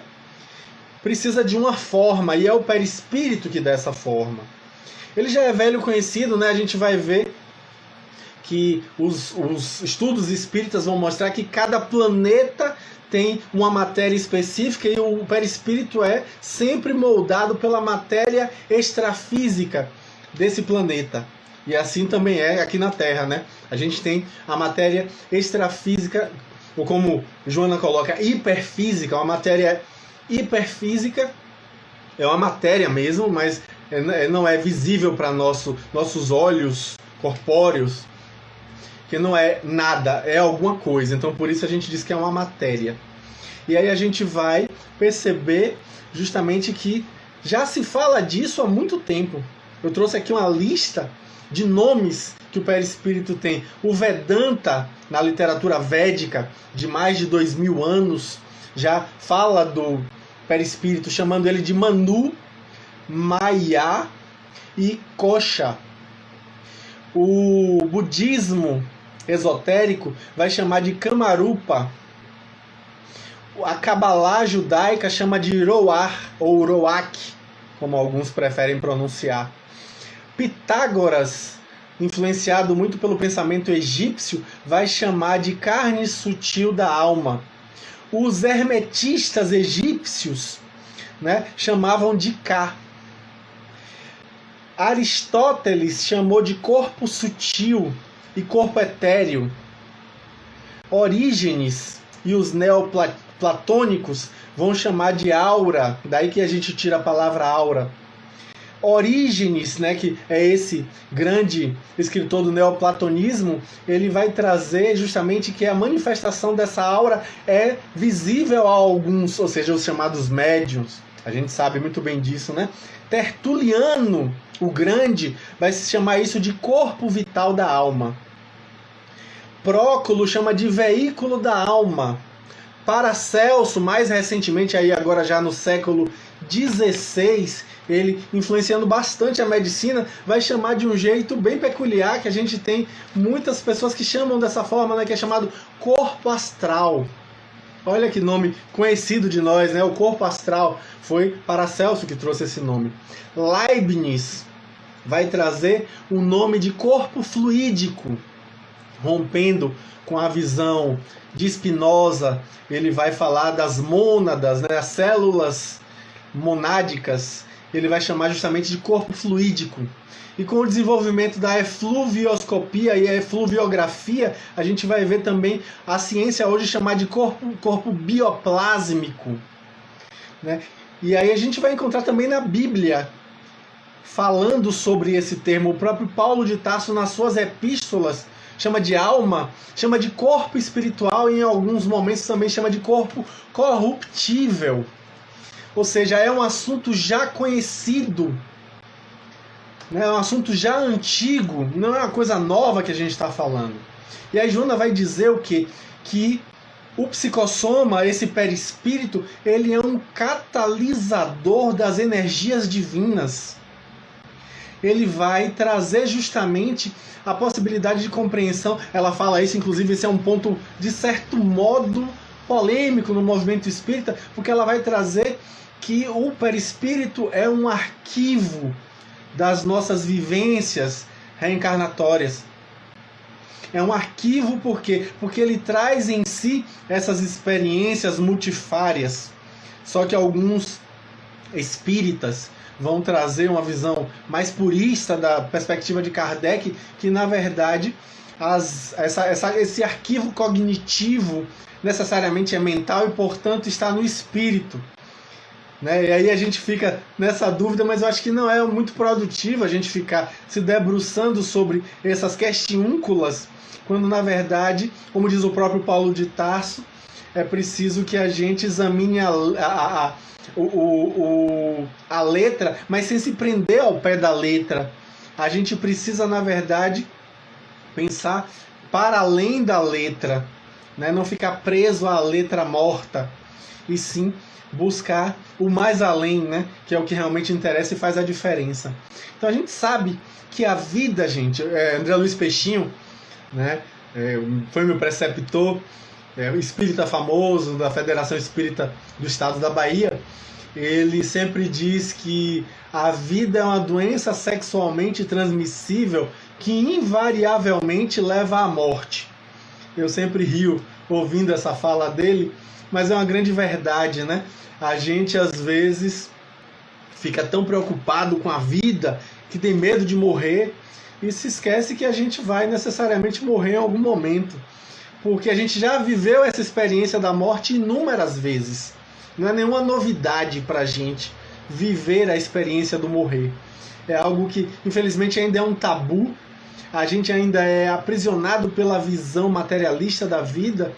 S1: precisa de uma forma, e é o perispírito que dá essa forma. Ele já é velho conhecido, né? A gente vai ver que os estudos espíritas vão mostrar que cada planeta tem uma matéria específica e o perispírito é sempre moldado pela matéria extrafísica desse planeta. E assim também é aqui na Terra, né? A gente tem a matéria extrafísica, ou como Joana coloca, hiperfísica, uma matéria hiperfísica, é uma matéria mesmo, mas não é visível para nossos olhos corpóreos, que não é nada, é alguma coisa. Então por isso a gente diz que é uma matéria. E aí a gente vai perceber justamente que já se fala disso há muito tempo. Eu trouxe aqui uma lista de nomes que o perispírito tem. O Vedanta, na literatura védica, de mais de 2000 anos, já fala do perispírito, chamando ele de Manu, Maya e kosha. O budismo esotérico vai chamar de Kamarupa. A Kabbalah judaica chama de Roar ou Roak, como alguns preferem pronunciar. Pitágoras, influenciado muito pelo pensamento egípcio, vai chamar de carne sutil da alma. Os hermetistas egípcios, né, chamavam de Ka. Aristóteles chamou de corpo sutil e corpo etéreo. Orígenes e os neoplatônicos vão chamar de aura, daí que a gente tira a palavra aura. Orígenes, né, que é esse grande escritor do neoplatonismo, ele vai trazer justamente que a manifestação dessa aura é visível a alguns, ou seja, os chamados médiuns. A gente sabe muito bem disso, né? Tertuliano, o Grande, vai se chamar isso de corpo vital da alma. Próculo chama de veículo da alma. Paracelso, mais recentemente, aí agora já no século XVI, ele influenciando bastante a medicina, vai chamar de um jeito bem peculiar, que a gente tem muitas pessoas que chamam dessa forma, né, que é chamado corpo astral. Olha que nome conhecido de nós, né? O corpo astral. Foi Paracelso que trouxe esse nome. Leibniz vai trazer o nome de corpo fluídico, rompendo com a visão de Spinoza. Ele vai falar das mônadas, né? As células monádicas. Ele vai chamar justamente de corpo fluídico. E com o desenvolvimento da efluvioscopia e a efluviografia, a gente vai ver também a ciência hoje chamar de corpo bioplásmico, né? E aí a gente vai encontrar também na Bíblia, falando sobre esse termo. O próprio Paulo de Tarso, nas suas epístolas, chama de alma, chama de corpo espiritual e em alguns momentos também chama de corpo corruptível. Ou seja, é um assunto já conhecido, é um assunto já antigo, não é uma coisa nova que a gente está falando. E aí Joana vai dizer o quê? Que o psicossoma, esse perispírito, ele é um catalisador das energias divinas. Ele vai trazer justamente a possibilidade de compreensão. Ela fala isso, inclusive, esse é um ponto, de certo modo, polêmico no movimento espírita, porque ela vai trazer que o perispírito é um arquivo das nossas vivências reencarnatórias. É um arquivo por quê? Porque ele traz em si essas experiências multifárias. Só que alguns espíritas vão trazer uma visão mais purista da perspectiva de Kardec, que na verdade esse arquivo cognitivo necessariamente é mental e portanto está no espírito. Né? E aí a gente fica nessa dúvida, mas eu acho que não é muito produtivo a gente ficar se debruçando sobre essas questiúnculas, quando na verdade, como diz o próprio Paulo de Tarso, é preciso que a gente examine a letra, mas sem se prender ao pé da letra. A gente precisa, na verdade, pensar para além da letra, né? Não ficar preso à letra morta, e sim buscar o mais além, né? Que é o que realmente interessa e faz a diferença. Então a gente sabe que a vida, gente, André Luiz Peixinho, né? Foi meu preceptor, espírita famoso da Federação Espírita do Estado da Bahia. Ele sempre diz que a vida é uma doença sexualmente transmissível que invariavelmente leva à morte. Eu sempre rio ouvindo essa fala dele, mas é uma grande verdade, né? A gente às vezes fica tão preocupado com a vida que tem medo de morrer e se esquece que a gente vai necessariamente morrer em algum momento, porque a gente já viveu essa experiência da morte inúmeras vezes. Não é nenhuma novidade para a gente viver a experiência do morrer. É algo que infelizmente ainda é um tabu. A gente ainda é aprisionado pela visão materialista da vida.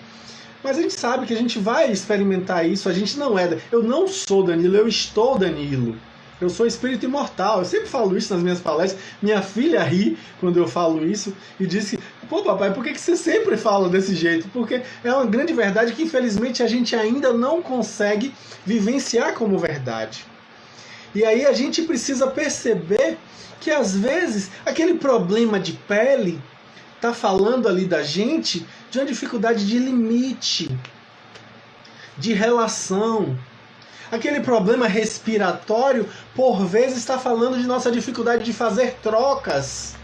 S1: Mas a gente sabe que a gente vai experimentar isso. A gente não é. Eu não sou Danilo, eu estou Danilo. Eu sou espírito imortal. Eu sempre falo isso nas minhas palestras. Minha filha ri quando eu falo isso e diz que: pô, papai, por que você sempre fala desse jeito? Porque é uma grande verdade que infelizmente a gente ainda não consegue vivenciar como verdade. E aí a gente precisa perceber que às vezes aquele problema de pele está falando ali da gente de uma dificuldade de limite, de relação. Aquele problema respiratório, por vezes, está falando de nossa dificuldade de fazer trocas.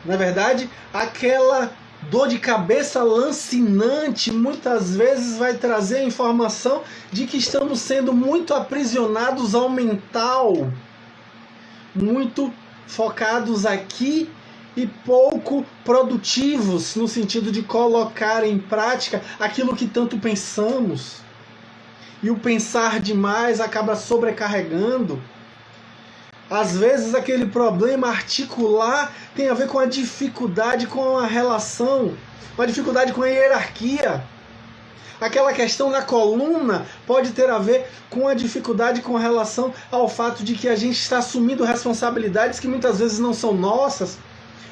S1: Na verdade, aquela dor de cabeça lancinante muitas vezes vai trazer a informação de que estamos sendo muito aprisionados ao mental, muito focados aqui e pouco produtivos no sentido de colocar em prática aquilo que tanto pensamos. E o pensar demais acaba sobrecarregando. Às vezes aquele problema articular tem a ver com a dificuldade com a relação, uma dificuldade com a hierarquia. Aquela questão na coluna pode ter a ver com a dificuldade com relação ao fato de que a gente está assumindo responsabilidades que muitas vezes não são nossas,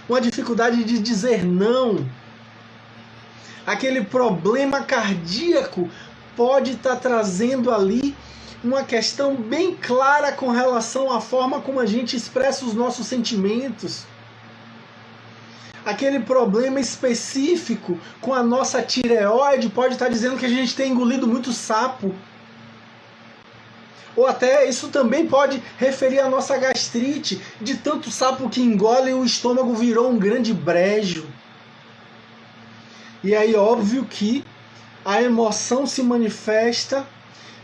S1: uma dificuldade de dizer não. Aquele problema cardíaco pode estar trazendo ali uma questão bem clara com relação à forma como a gente expressa os nossos sentimentos. Aquele problema específico com a nossa tireoide pode estar dizendo que a gente tem engolido muito sapo. Ou até isso também pode referir à nossa gastrite, de tanto sapo que engole, o estômago virou um grande brejo. E aí, óbvio que a emoção se manifesta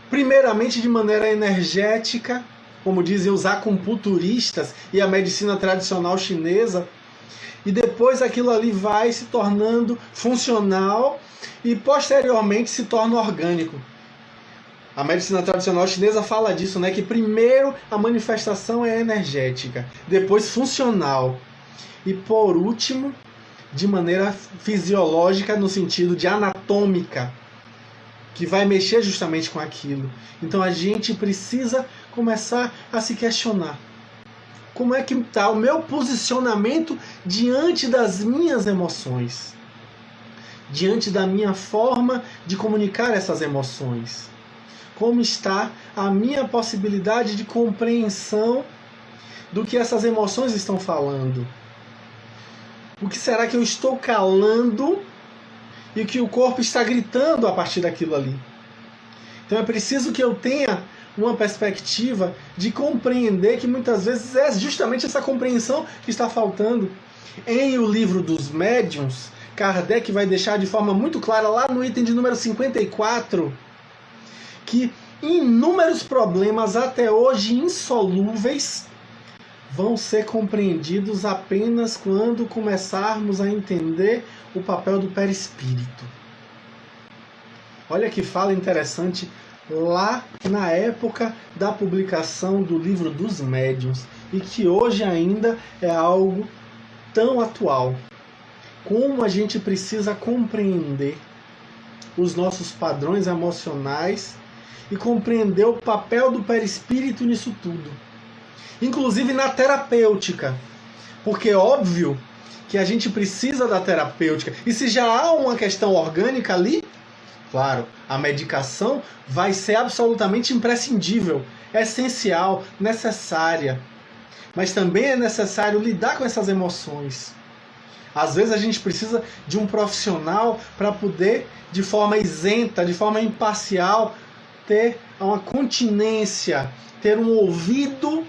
S1: primeiramente de maneira energética, como dizem os acupunturistas e a medicina tradicional chinesa, e depois aquilo ali vai se tornando funcional e posteriormente se torna orgânico. A medicina tradicional chinesa fala disso, né? Que primeiro a manifestação é energética, depois funcional e por último de maneira fisiológica no sentido de anatômica, que vai mexer justamente com aquilo. Então a gente precisa começar a se questionar. Como é que está o meu posicionamento diante das minhas emoções? Diante da minha forma de comunicar essas emoções? Como está a minha possibilidade de compreensão do que essas emoções estão falando? O que será que eu estou calando e o que o corpo está gritando a partir daquilo ali? Então é preciso que eu tenha uma perspectiva de compreender que muitas vezes é justamente essa compreensão que está faltando. Em O Livro dos Médiuns, Kardec vai deixar de forma muito clara lá no item de número 54 que inúmeros problemas até hoje insolúveis vão ser compreendidos apenas quando começarmos a entender o papel do perispírito. Olha que fala interessante lá na época da publicação do Livro dos Médiuns e que hoje ainda é algo tão atual. Como a gente precisa compreender os nossos padrões emocionais e compreender o papel do perispírito nisso tudo. Inclusive na terapêutica. Porque é óbvio que a gente precisa da terapêutica. E se já há uma questão orgânica ali, claro, a medicação vai ser absolutamente imprescindível, essencial, necessária. Mas também é necessário lidar com essas emoções. Às vezes a gente precisa de um profissional para poder, de forma isenta, de forma imparcial, ter uma continência, ter um ouvido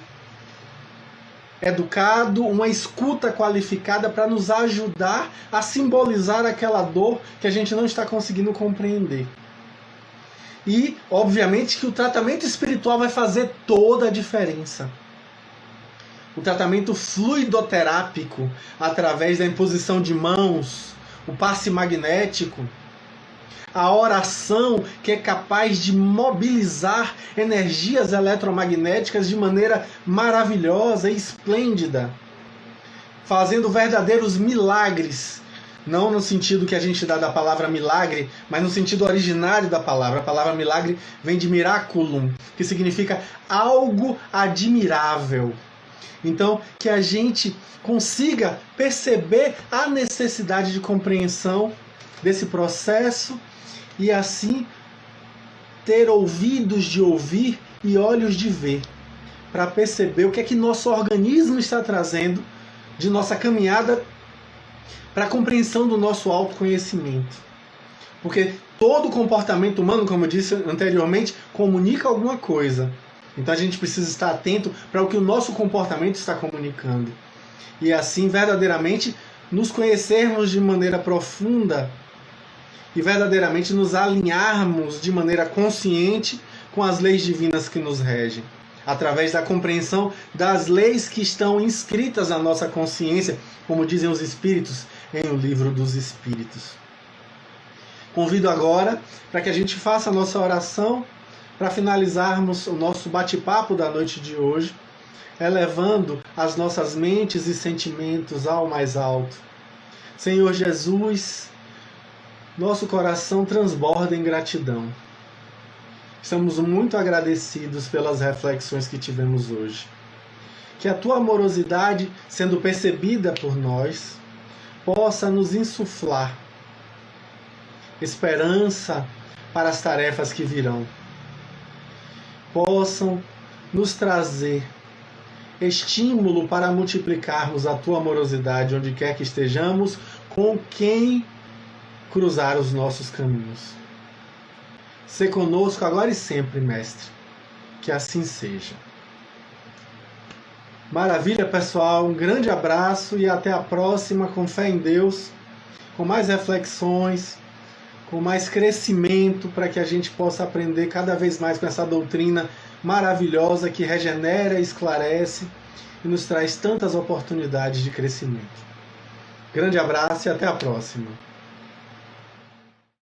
S1: educado, uma escuta qualificada para nos ajudar a simbolizar aquela dor que a gente não está conseguindo compreender. E, obviamente, que o tratamento espiritual vai fazer toda a diferença. O tratamento fluidoterápico, através da imposição de mãos, o passe magnético, a oração que é capaz de mobilizar energias eletromagnéticas de maneira maravilhosa e esplêndida, fazendo verdadeiros milagres, não no sentido que a gente dá da palavra milagre, mas no sentido originário da palavra. A palavra milagre vem de miraculum, que significa algo admirável. Então, que a gente consiga perceber a necessidade de compreensão desse processo e assim ter ouvidos de ouvir e olhos de ver, para perceber o que é que nosso organismo está trazendo de nossa caminhada para a compreensão do nosso autoconhecimento. Porque todo comportamento humano, como eu disse anteriormente, comunica alguma coisa. Então a gente precisa estar atento para o que o nosso comportamento está comunicando. E assim, verdadeiramente, nos conhecermos de maneira profunda e verdadeiramente nos alinharmos de maneira consciente com as leis divinas que nos regem, através da compreensão das leis que estão inscritas na nossa consciência, como dizem os Espíritos em O Livro dos Espíritos. Convido agora para que a gente faça a nossa oração para finalizarmos o nosso bate-papo da noite de hoje, elevando as nossas mentes e sentimentos ao mais alto. Senhor Jesus, nosso coração transborda em gratidão. Estamos muito agradecidos pelas reflexões que tivemos hoje. Que a tua amorosidade, sendo percebida por nós, possa nos insuflar esperança para as tarefas que virão. Possam nos trazer estímulo para multiplicarmos a tua amorosidade onde quer que estejamos, com quem cruzar os nossos caminhos. Sê conosco agora e sempre, Mestre. Que assim seja. Maravilha, pessoal. Um grande abraço e até a próxima, com fé em Deus, com mais reflexões, com mais crescimento, para que a gente possa aprender cada vez mais com essa doutrina maravilhosa que regenera, esclarece e nos traz tantas oportunidades de crescimento. Grande abraço e até a próxima.